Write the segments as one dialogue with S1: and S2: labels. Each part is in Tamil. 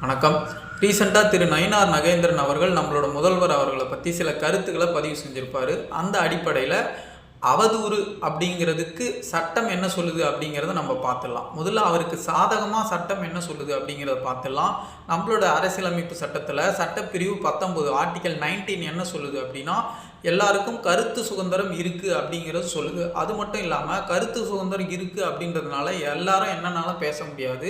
S1: வணக்கம். ரீசெண்டாக திரு நயினார் நகேந்திரன் அவர்கள் நம்மளோட முதல்வர் அவர்களை பற்றி சில கருத்துக்களை பதிவு செஞ்சுருப்பார். அந்த அடிப்படையில் அவதூறு அப்படிங்கிறதுக்கு சட்டம் என்ன சொல்லுது அப்படிங்கிறத நம்ம பார்த்துடலாம். முதல்ல அவருக்கு சாதகமாக சட்டம் என்ன சொல்லுது அப்படிங்கிறத பார்த்துடலாம். நம்மளோட அரசியலமைப்பு சட்டத்தில் சட்டப்பிரிவு 19 ஆர்டிகல் 19 என்ன சொல்லுது அப்படின்னா, எல்லாருக்கும் கருத்து சுதந்திரம் இருக்குது அப்படிங்கிறது சொல்லுது. அது மட்டும் இல்லாமல் கருத்து சுதந்திரம் இருக்குது அப்படின்றதுனால எல்லாரும் என்னன்னாலும் பேச முடியாது.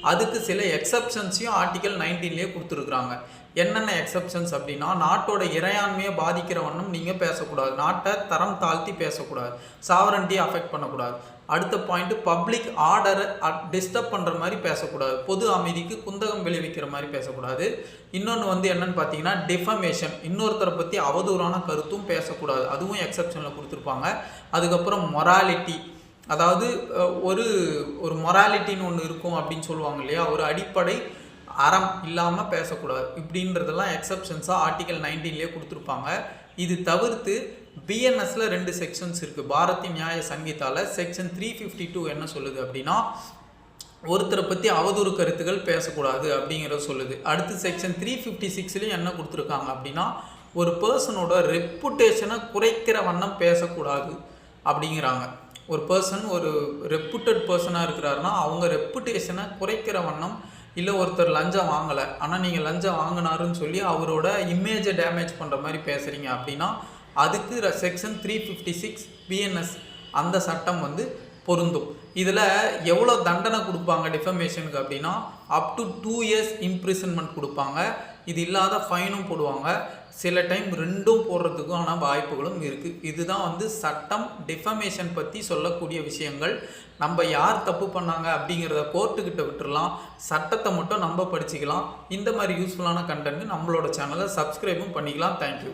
S1: அதுக்கு சில எக்ஸப்ஷன்ஸையும் ஆர்டிகல் 19லேயே கொடுத்துருக்குறாங்க. என்னென்ன எக்ஸப்ஷன்ஸ் அப்படின்னா, நாட்டோட இறையாண்மையை பாதிக்கிற வண்ணம் நீங்கள் பேசக்கூடாது, நாட்டை தரம் தாழ்த்தி பேசக்கூடாது, சாவரன்ட்டியை அஃபெக்ட் பண்ணக்கூடாது. அடுத்த பாயிண்ட்டு, பப்ளிக் ஆர்டரை டிஸ்டர்ப் பண்ணுற மாதிரி பேசக்கூடாது, பொது அமைதிக்கு குந்தகம் விளைவிக்கிற மாதிரி பேசக்கூடாது. இன்னொன்று என்னென்னு பார்த்தீங்கன்னா டிஃபமேஷன், இன்னொருத்தரை பற்றி அவதூறான கருத்தும் பேசக்கூடாது, அதுவும் எக்ஸப்ஷனில் கொடுத்துருப்பாங்க. அதுக்கப்புறம் மொராலிட்டி, அதாவது ஒரு மொராலிட்டின்னு ஒன்று இருக்கும் அப்படின்னு சொல்லுவாங்க இல்லையா, ஒரு அடிப்படை அறம் இல்லாமல் பேசக்கூடாது. இப்படின்றதெல்லாம் எக்ஸப்ஷன்ஸாக ஆர்டிகல் 19லேயே கொடுத்துருப்பாங்க. இது தவிர்த்து பிஎன்எஸ்ல 2 செக்ஷன்ஸ் இருக்குது. பாரதிய நியாய சங்கீதாவில் செக்ஷன் 352 என்ன சொல்லுது அப்படின்னா, ஒருத்தரை பற்றி அவதூறு கருத்துக்கள் பேசக்கூடாது அப்படிங்கிறத சொல்லுது. அடுத்து செக்ஷன் 356லேயும் என்ன கொடுத்துருக்காங்க அப்படின்னா, ஒரு பர்சனோட ரெப்புடேஷனை குறைக்கிற வண்ணம் பேசக்கூடாது அப்படிங்கிறாங்க. ஒரு பர்சன் ஒரு ரெப்புட்டட் பர்சனாக இருக்கிறாருன்னா அவங்க ரெப்புடேஷனை குறைக்கிற வண்ணம், இல்லை ஒருத்தர் லஞ்சம் வாங்கலை ஆனால் நீங்கள் லஞ்சம் வாங்கினாருன்னு சொல்லி அவரோட இமேஜை டேமேஜ் பண்ணுற மாதிரி பேசுகிறீங்க அப்படின்னா அதுக்கு செக்ஷன் 356 பிஎன்எஸ் அந்த சட்டம் பொருந்தும். இதில் எவ்வளோ தண்டனை கொடுப்பாங்க டிஃபமேஷனுக்கு அப்படின்னா, அப் டு 2 years இம்ப்ரிசன்மெண்ட் கொடுப்பாங்க. இது இல்லாத ஃபைனும் போடுவாங்க. சில டைம் ரெண்டும் போடுறதுக்கான வாய்ப்புகளும் இருக்குது. இதுதான் சட்டம் டிஃபமேஷன் பற்றி சொல்லக்கூடிய விஷயங்கள். நம்ம யார் தப்பு பண்ணாங்க அப்படிங்கிறத கோர்ட்டுக்கிட்ட விட்டுடலாம், சட்டத்தை மட்டும் நம்ம படிச்சுக்கலாம். இந்த மாதிரி யூஸ்ஃபுல்லான கண்டென்ட் நம்மளோட சேனலை சப்ஸ்கிரைபும் பண்ணிக்கலாம். தேங்க்யூ.